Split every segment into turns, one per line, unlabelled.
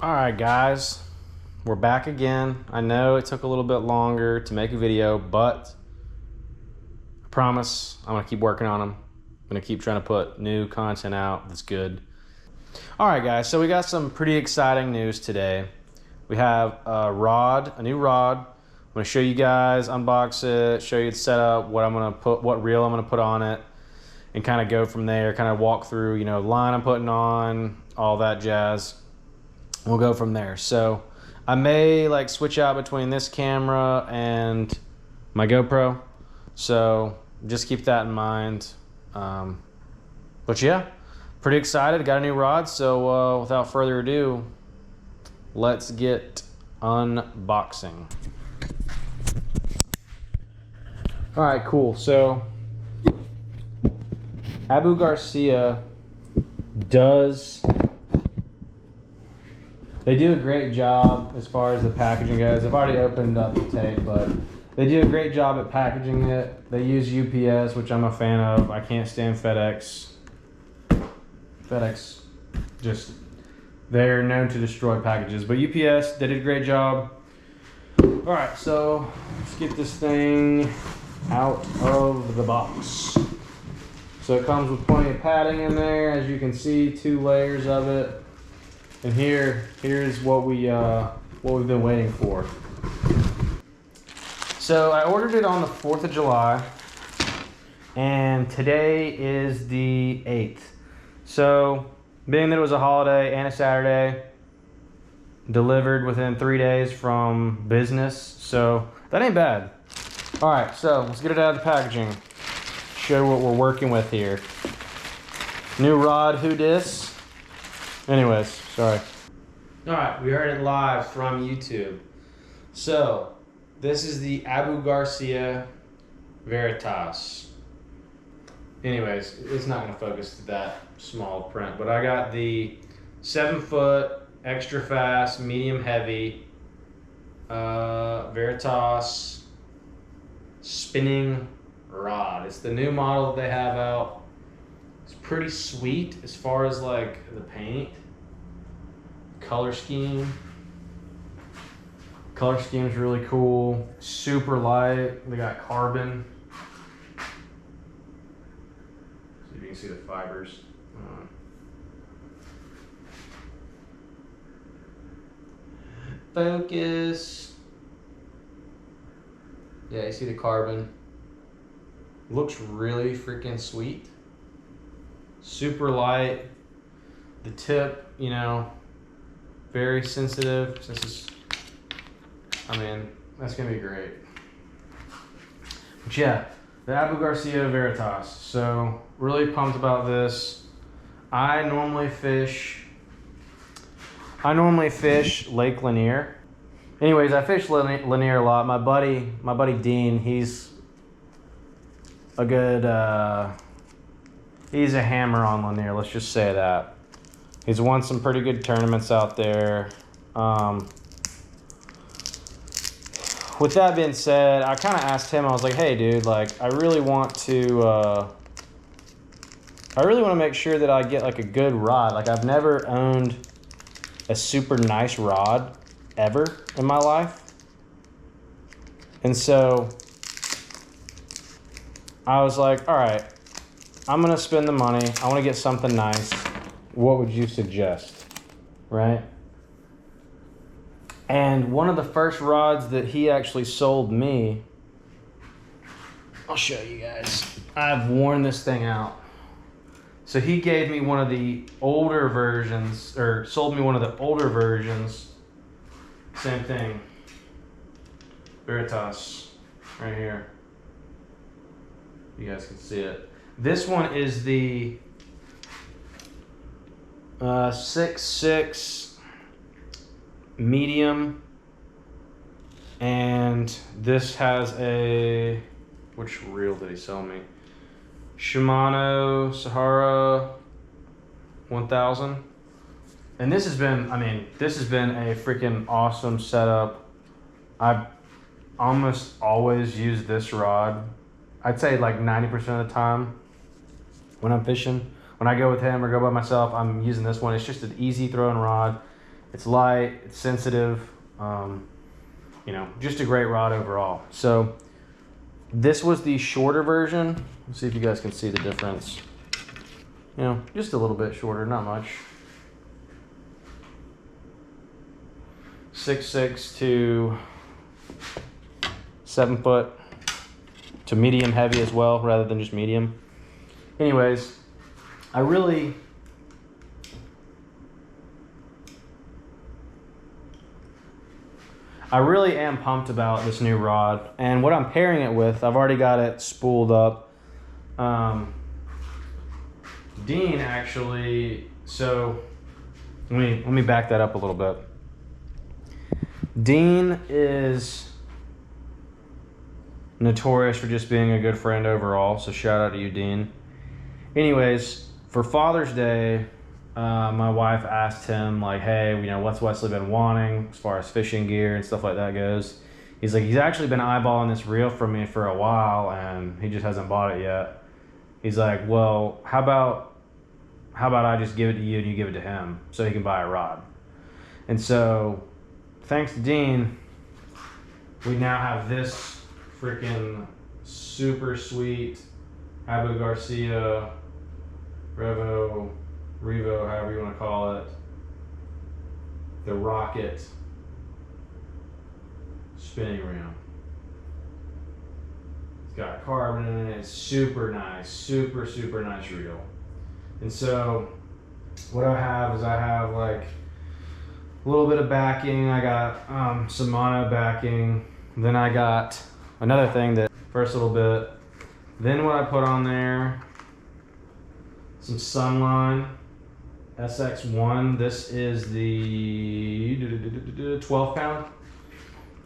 All right, guys, we're back again. I know it took a little bit longer to make a video, but I promise I'm gonna keep working on them. I'm gonna keep trying to put new content out that's good. All right, guys, so we got some pretty exciting news today. We have a new rod. I'm gonna show you guys, unbox it, show you the setup, what reel I'm gonna put on it, and kind of go from there, kind of walk through, you know, line I'm putting on, all that jazz. We'll go from there. So I may like switch out between this camera and my GoPro. So just keep that in mind. But yeah, pretty excited. Got a new rod. So without further ado, let's get unboxing. All right, cool. So Abu Garcia they do a great job as far as the packaging goes. I've already opened up the tape, but they do a great job at packaging it. They use UPS, which I'm a fan of. I can't stand FedEx. FedEx, they're known to destroy packages. But UPS, they did a great job. All right, so let's get this thing out of the box. So it comes with plenty of padding in there. As you can see, 2 layers of it. And here's what we've been waiting for. So I ordered it on the 4th of July, and today is the 8th. So being that it was a holiday and a Saturday, delivered within 3 days from business. So that ain't bad. All right, so let's get it out of the packaging. Show what we're working with here. New rod, who dis? Anyways, sorry. All right, we heard it live from YouTube. So this is the Abu Garcia Veritas. Anyways, it's not gonna focus to that small print, but I got the 7-foot, extra fast, medium heavy, Veritas spinning rod. It's the new model that they have out. It's pretty sweet as far as like the paint, color scheme. Color scheme is really cool. Super light. They got carbon. So you can see the fibers. Focus. Yeah, you see the carbon. Looks really freaking sweet. Super light. The tip, you know, very sensitive. That's gonna be great. But yeah, the Abu Garcia Veritas. So really pumped about this. I normally fish Lake Lanier. Anyways, I fish Lanier a lot. My buddy Dean, he's a good he's a hammer on Lanier, let's just say that. He's won some pretty good tournaments out there. With that being said, I kind of asked him, I was like, hey dude, like I really want to make sure that I get like a good rod. Like I've never owned a super nice rod ever in my life. And so I was like, all right, I'm gonna spend the money. I wanna get something nice. What would you suggest, right? And one of the first rods that he actually sold me, I'll show you guys. I've worn this thing out. So he gave me one of the older versions, or sold me one of the older versions. Same thing. Veritas, right here. You guys can see it. This one is the 6.6 medium, and this has a, which reel did he sell me? Shimano Sahara 1000. And this has been, this has been a freaking awesome setup. I've almost always used this rod. I'd say like 90% of the time when I'm fishing. When I go with him or go by myself, I'm using this one. It's just an easy throwing rod. It's light, it's sensitive, you know, just a great rod overall. So this was the shorter version. Let's see if you guys can see the difference. You know, just a little bit shorter, not much. 6'6" to 7 foot to medium heavy as well, rather than just medium. Anyways, I really am pumped about this new rod, and what I'm pairing it with, I've already got it spooled up. Dean actually, so let me back that up a little bit. Dean is notorious for just being a good friend overall, so shout out to you, Dean. Anyways, for Father's Day, my wife asked him, like, hey, you know, what's Wesley been wanting as far as fishing gear and stuff like that goes. He's like, he's actually been eyeballing this reel from me for a while, and he just hasn't bought it yet. He's like, well, how about I just give it to you and you give it to him so he can buy a rod. And so, thanks to Dean, we now have this freaking super sweet Abu Garcia Revo, however you want to call it, the Rocket spinning reel. It's got carbon in it. It's super nice, super nice reel. And so what I have is I have like a little bit of backing. I got some mono backing. Then I got another thing that first little bit. Then what I put on there, some Sunline SX1. This is the 12 pound.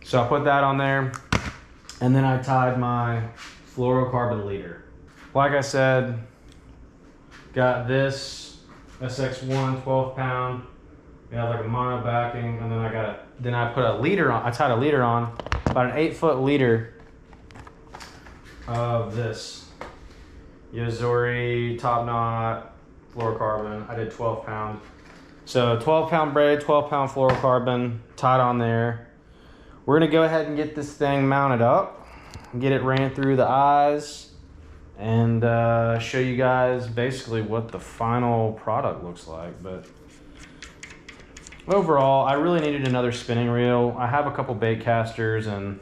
So I put that on there, and then I tied my fluorocarbon leader. Like I said, got this SX1 12 pound. Got like a mono backing, and then I put a leader on. I tied a leader on, about an 8 foot leader of this Yozuri Top Knot fluorocarbon. I did 12 pound. So 12 pound braid, 12 pound fluorocarbon tied on there. We're gonna go ahead and get this thing mounted up, get it ran through the eyes, and show you guys basically what the final product looks like. But overall, I really needed another spinning reel. I have a couple bait casters, and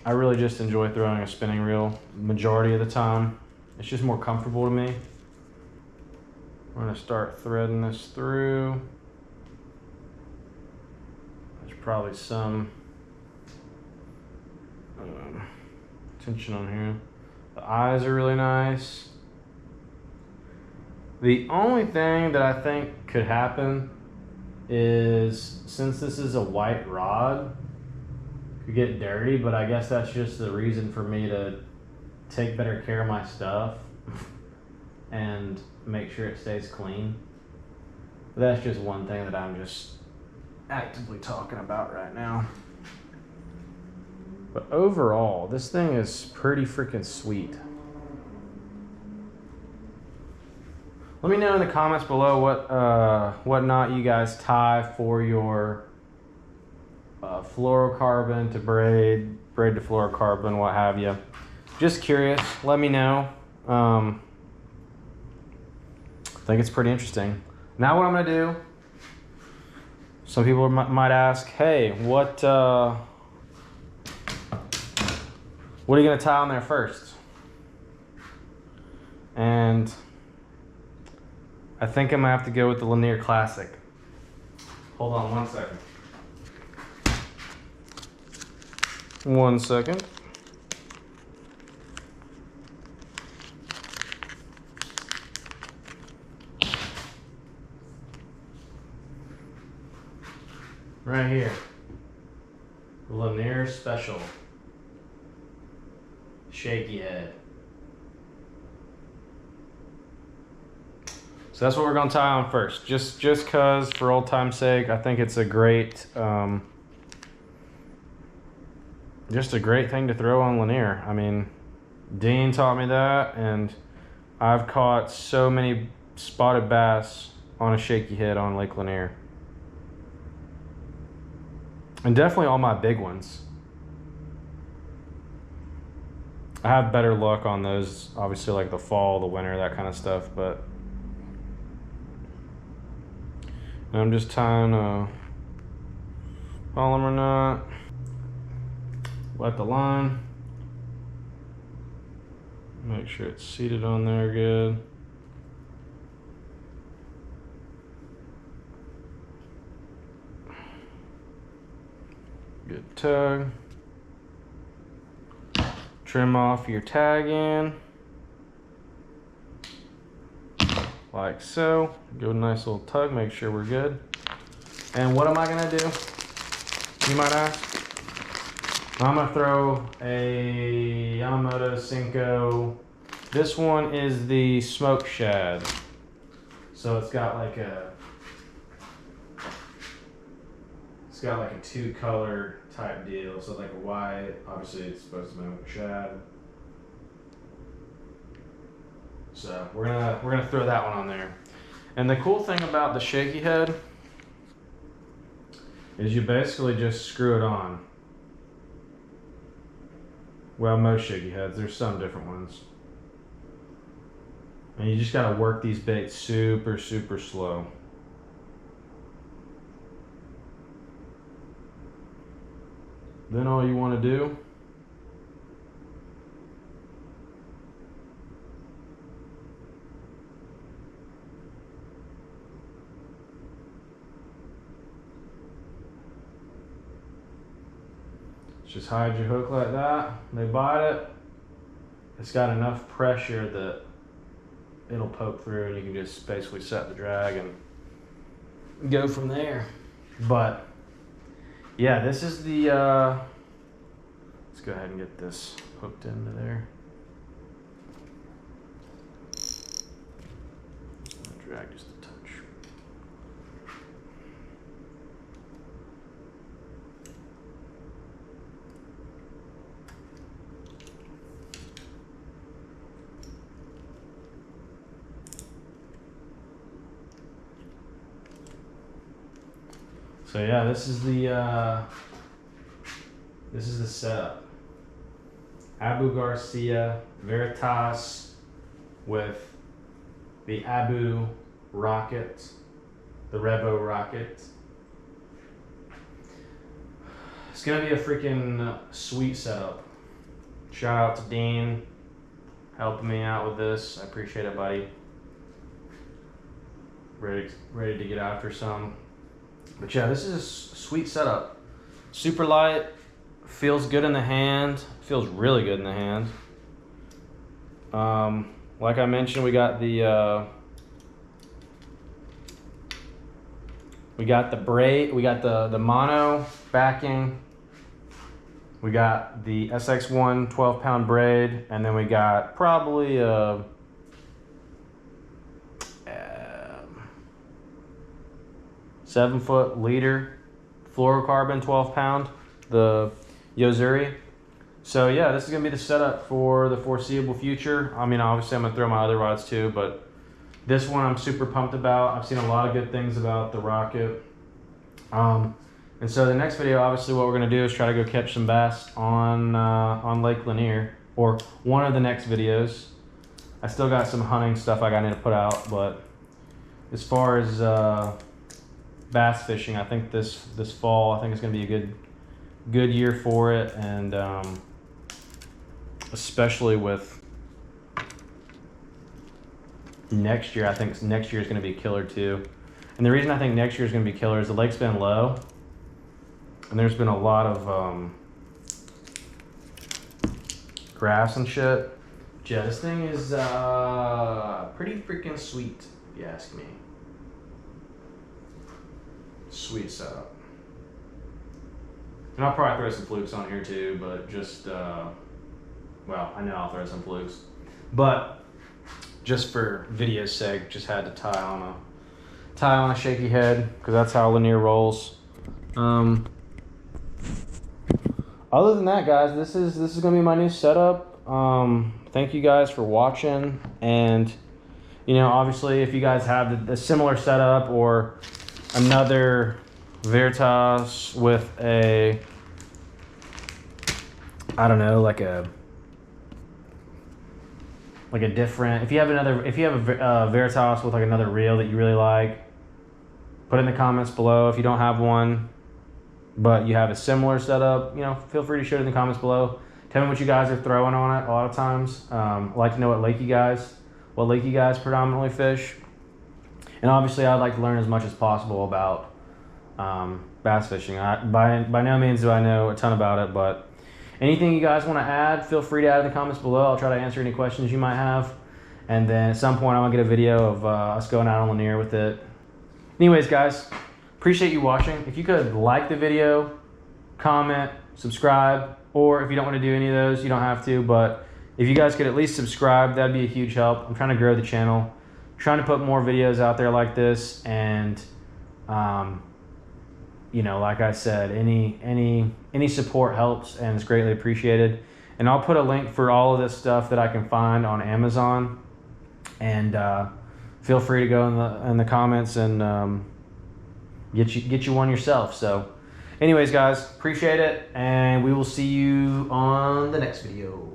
I really just enjoy throwing a spinning reel majority of the time. It's just more comfortable to me. We're gonna start threading this through. There's probably some tension on here. The eyes are really nice. The only thing that I think could happen is, since this is a white rod, it could get dirty, but I guess that's just the reason for me to take better care of my stuff and make sure it stays clean. But that's just one thing that I'm just actively talking about right now. But overall, this thing is pretty freaking sweet. Let me know in the comments below what knot you guys tie for your fluorocarbon to braid to fluorocarbon, what have you. Just curious, let me know. I think it's pretty interesting. Now what I'm gonna do, some people might ask, hey, what are you gonna tie on there first? And I think I'm gonna have to go with the Lanier Classic. Hold on 1 second. 1 second. Right here, Lanier Special, shaky head. So that's what we're gonna tie on first, just cause for old time's sake. I think it's a great, just a great thing to throw on Lanier. I mean, Dean taught me that, and I've caught so many spotted bass on a shaky head on Lake Lanier. And definitely all my big ones. I have better luck on those, obviously, like the fall, the winter, that kind of stuff, but I'm just tying a polymer knot, wet the line, make sure it's seated on there good. Good tug. Trim off your tag in, like so. Give a nice little tug, make sure we're good. And what am I gonna do, you might ask? I'm gonna throw a Yamamoto Senko. This one is the Smoke Shad. So it's got like a two-color type deal. So like a white, obviously it's supposed to be with shad. So we're gonna throw that one on there. And the cool thing about the shaky head is you basically just screw it on. Well, most shaky heads, there's some different ones. And you just gotta work these baits super, super slow. Then all you want to do is just hide your hook like that. They bite it. It's got enough pressure that it'll poke through, and you can just basically set the drag and go from there. But yeah, this is the, let's go ahead and get this hooked into there. Drag just a touch. So yeah, this is the setup. Abu Garcia Veritas with the Abu Rocket, the Revo Rocket. It's gonna be a freaking sweet setup. Shout out to Dean helping me out with this. I appreciate it, buddy. Ready to get after some. But yeah, this is a sweet setup. Super light, feels good in the hand, feels really good in the hand. Like I mentioned, we got the braid, we got the mono backing, we got the SX1 12-pound braid, and then we got probably a 7-foot leader fluorocarbon 12-pound, the Yozuri. So yeah, this is gonna be the setup for the foreseeable future. I mean, obviously I'm gonna throw my other rods too, but this one I'm super pumped about. I've seen a lot of good things about the Rocket. And so the next video, obviously what we're gonna do is try to go catch some bass on Lake Lanier, or one of the next videos. I still got some hunting stuff I need to put out, but as far as bass fishing, I think this fall, I think it's gonna be a good year for it, and especially with next year. I think next year is gonna be killer too. And the reason I think next year is gonna be killer is the lake's been low, and there's been a lot of grass and shit. Yeah, this thing is pretty freaking sweet, if you ask me. Sweet setup. And I'll probably throw some flukes on here too, but just, well, I know I'll throw some flukes. But just for video's sake, just had to tie on a shaky head, because that's how Lanier rolls. Other than that, guys, this is gonna be my new setup. Thank you guys for watching, and you know, obviously if you guys have a similar setup or another Veritas with a, I don't know, like a different, if you have a Veritas with like another reel that you really like, put it in the comments below. If you don't have one, but you have a similar setup, you know, feel free to share it in the comments below. Tell me what you guys are throwing on it. A lot of times, I'd like to know what lake you guys predominantly fish. And obviously I'd like to learn as much as possible about bass fishing. By no means do I know a ton about it, but anything you guys want to add, feel free to add in the comments below. I'll try to answer any questions you might have. And then at some point I'm gonna get a video of us going out on Lanier with it. Anyways, guys, appreciate you watching. If you could like the video, comment, subscribe, or if you don't want to do any of those, you don't have to, but if you guys could at least subscribe, that'd be a huge help. I'm trying to grow the channel, trying to put more videos out there like this, and you know, like I said, any support helps and it's greatly appreciated. And I'll put a link for all of this stuff that I can find on Amazon, and feel free to go in the comments and get you one yourself. So anyways, guys, appreciate it, and we will see you on the next video.